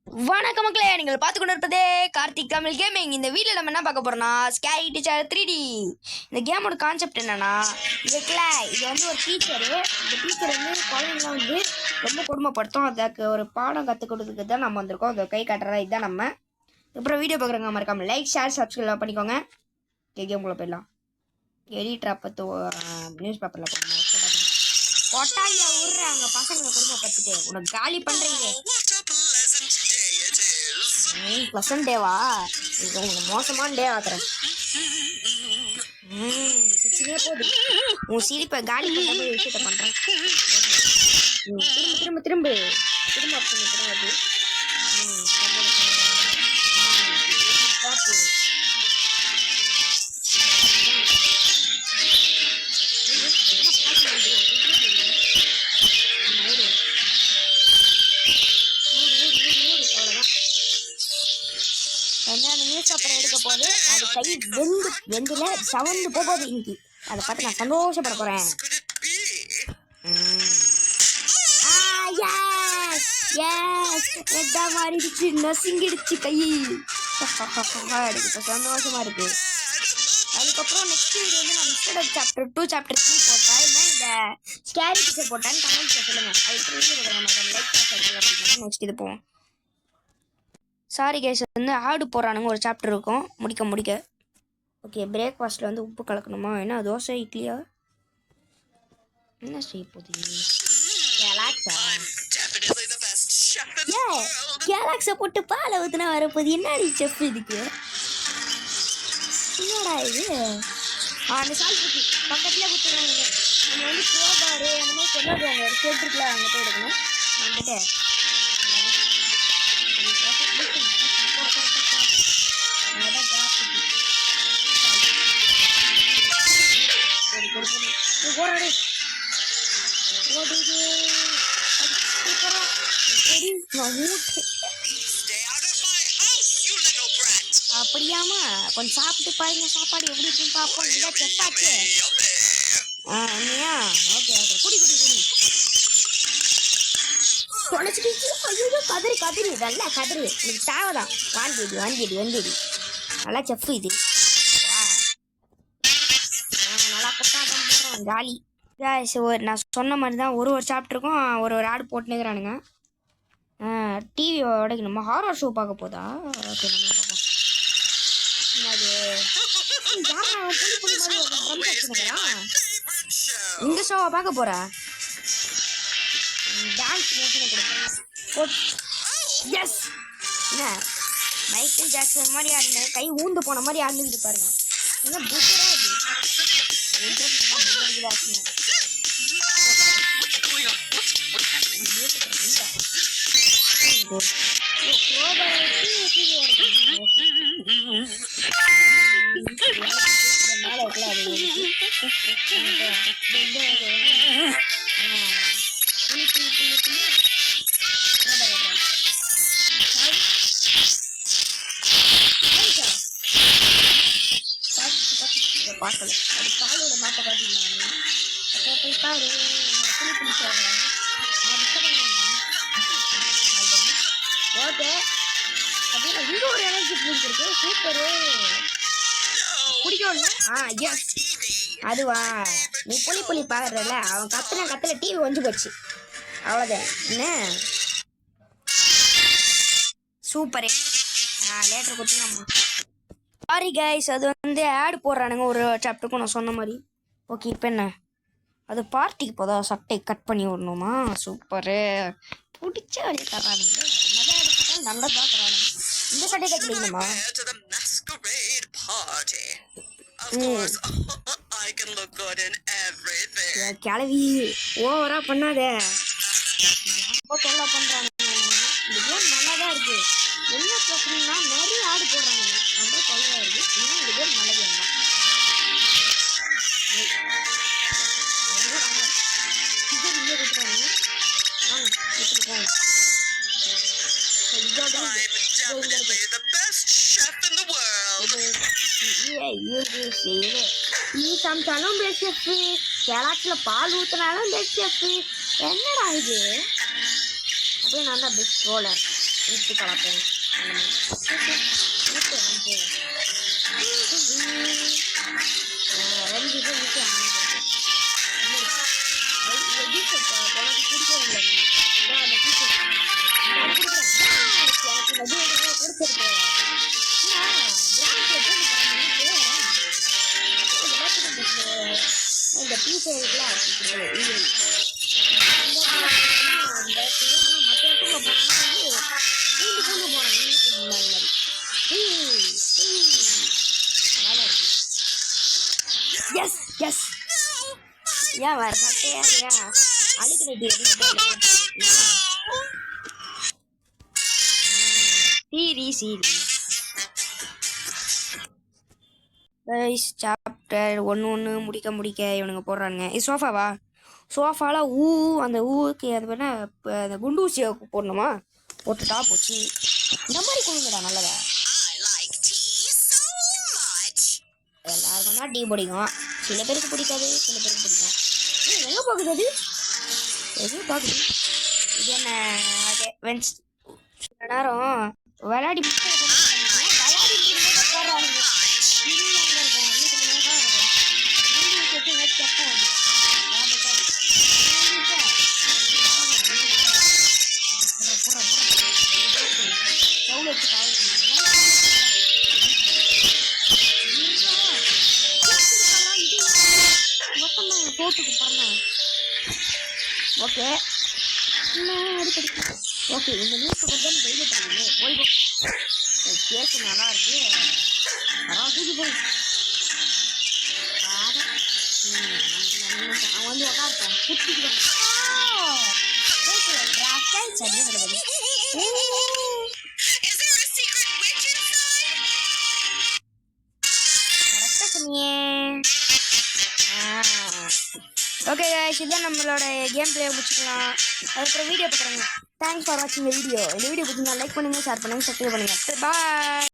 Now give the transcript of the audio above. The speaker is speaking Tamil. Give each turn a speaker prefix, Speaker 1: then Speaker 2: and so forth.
Speaker 1: வணக்கம் மக்களே, நீங்கள் பார்த்து கொண்டு இருப்பதே கார்த்திக் தமிழ் கேமிங். இந்த வீடியோவில் நம்ம என்ன பார்க்க போறோம்னா ஸ்கேரி டீச்சர் 3D. இந்த கேமோட கான்செப்ட் என்னன்னா, இது வந்து ஒரு டீச்சரு. இந்த டீச்சர் வந்து குழந்தைங்களாம் வந்து ரொம்ப கொடுமைப்படுத்தும். அதுக்கு ஒரு பாடம் கற்றுக் கொடுத்துக்கு தான் நம்ம வந்திருக்கோம். அதை கை காட்டுறதா இதுதான் நம்ம. அப்புறம் வீடியோ பார்க்குறவங்க மறக்காம லைக் ஷேர் சப்ஸ்கிரைப் பண்ணிக்கோங்க. கேமுக்குள்ளே போயிடலாம். எடிட்டர் அப்போ நியூஸ் பேப்பரில் போடணும். கொட்டாலியா விடுறாங்க பசங்களை கொடுமைப்படுத்திட்டு உனக்கு காலி பண்ணுறீங்க. ப்ளசன்ட் டேவா? இது உங்களுக்கு மோசமான டே ஆக்குறேன். சிரிச்சுனே போகுது. உன் சிரிப்பை காலி பண்ணுற மாதிரி விஷயத்த பண்ணுறேன். திரும்ப திரும்ப திரும்ப ஆப்ஷன் கிடையாது. நியூஸ் பேப்பர் எடுக்க போது அது கை வெந்துல சவந்து போகுது. இன்னைக்கு அதை பார்த்து நான் சந்தோஷப்பட போறேன். மாறிடுச்சு, நசுங்கிடுச்சு கை. எனக்கு சந்தோஷமா இருக்கு. அதுக்கப்புறம் நெக்ஸ்ட் வீடியோ வந்து நான் மிஸ்டர் சாப்டர் 2 சாப்டர் 3 போட்டா இல்லை இந்த ஸ்கேரி டீச்சர் போட்டான்னு கமெண்ட்ஸ்ல சொல்லுங்க. அதுக்கு நெக்ஸ்ட் இது போவோம். சாரி கேஸ் வந்து ஆடு போகிறானுங்க. ஒரு சாப்டர் இருக்கும் முடிக்க. ஓகே, பிரேக்ஃபாஸ்ட்டில் வந்து உப்பு கலக்கணுமா? என்ன தோசை இட்லியா என்ன செய்ய போகுது? கேலாக்ஸை போட்டு பாலை ஊற்றினா வரப்போகுது. என்னடி செஃப் இதுக்கு? என்னடா இது? அந்த சால்ட் பக்கத்துலேயே கொடுத்துருவாங்க. நம்ம வந்து ப்ரோபாரு அந்த மாதிரி கொண்டாடுவாங்க. ஒரு கேட்டுருக்குல அங்கே போய் எடுக்கணும். வந்துட்டு அப்படியாமா? கொஞ்சம் சாப்பிட்டு பாருங்க, சாப்பாடு எப்படி இருக்குன்னு பார்ப்போம். இதான் செப்பாச்சு. அண்ணியா? ஓகே குடி கதிரி நல்லா கதிரி. எனக்கு தேவைதான். வாங்கிடி நல்லா செஃப் இது. நல்லா போட்டான் ஜாலி. நான் சொன்ன மாதிரி தான் ஒரு சாப்டருக்கும் ஒரு ஆடு போட்டுனுக்கிறானுங்க. டிவி உடைக்கணுமா? ஹாரர் ஷோ பார்க்க போதா? ஓகே, நம்ம பார்ப்போம். அது இந்த ஷோவை பார்க்க போறா? Dance yes. என்ன மைக்கேல் ஜாக்சன் மாதிரி ஆடுங்க, கை ஊந்து போன மாதிரி ஆடுன்னு பாருங்க. என்ன புத்தரா இது? பார்க்கல. அது காலோட மாட்ட காட்டினாங்க. போய் பாரு. ஓகே, இங்க ஒரு எனர்ஜி ட்ரிங்க் இருக்கு. சூப்பரு, பிடிக்கும்ல? எஸ். அதுவா? நீ புளி பாக்குறல, அவன் கத்துல டிவி ஒஞ்சு போச்சு. அவ்வளோதான். என்ன சூப்பரே. லேட்டர் கொடுத்துக்கலாமா? சாரி கைஸ், அது வந்து ஆட் போடுறானுங்க ஒரு சாப்டருக்கும் நான் சொன்ன மாதிரி. ஓகே, இப்போ என்ன அது பார்ட்டிக்கு போதா? சட்டை கட் பண்ணி விடணுமா? சூப்பரு, பிடிச்ச வழி தர்றானுங்க. நல்லா எடுத்தாலும் நல்லதாக தரானுங்க. இந்த சட்டை கட் பண்ணிக்கணுமா? கிளவி ஓவரா பண்ணாத. தொல்லை பண்றாங்க. இந்த கேம் நல்லாதான் இருக்கு. என்ன பிரச்சனைனா நிறைய ஆடு போடுறாங்க. ரொம்ப தொல்லையா இருக்கு. இன்னும் இந்த கேம் நல்லது வேண்டாம். சமைச்சாலும் பெஸ்ட் செஃப், கேலாக்ஸ்ல பால் ஊத்தினாலும் பெஸ்ட் செஃப். என்னடா இது? அப்படியே நான் தான் பெஸ்ட் ரோலர். இட்டு கலப்போம் இந்த டீச்சர்லாம் எஸ் எஸ் ஏன் வேற சட்டையா அழுக்கு சீரி சீரி சாப்டர் ஒன்று முடிக்க இவனுங்க போடுறானுங்க இது சோஃபாவா சோஃபால அந்த ஊக்கு அது வேணா அந்த குண்டூசியை போடணுமா போட்டுட்டா போச்சு இந்த மாதிரி கொடுங்கடா நல்லதா எல்லாருக்கும் தான் டீ பிடிக்கும் சில பேருக்கு பிடிக்காது சில பேருக்கு பிடிக்கும் எங்கே பார்க்குது அது எதுவும் பார்க்குது இது என்ன அது வென்ஸ் சில நேரம் விளையாடி போடுறாங்க ஓகே ஓகே இந்த நியூஸ் பேப்பர் தான் டெய்லி படிக்கணும் போய் கேஸ் நல்லா இருக்கு தூக்கி போய் அவன் வந்து உட்காருப்பான் குத்திக்குவான் கரெக்டாக சொன்னியே ஓகே गाइस இதான் நம்மளோட கேம் பிளே முடிச்சுக்கலாம் அதுக்கப்புறம் வீடியோ பார்க்குறாங்க தேங்க்ஸ் ஃபார் வாட்சிங் இந்த வீடியோ பிடிச்சிருந்தா லைக் பண்ணுங்கள் ஷேர் பண்ணுங்கள் சப்ஸ்கிரைப் பண்ணுங்கள் பாய்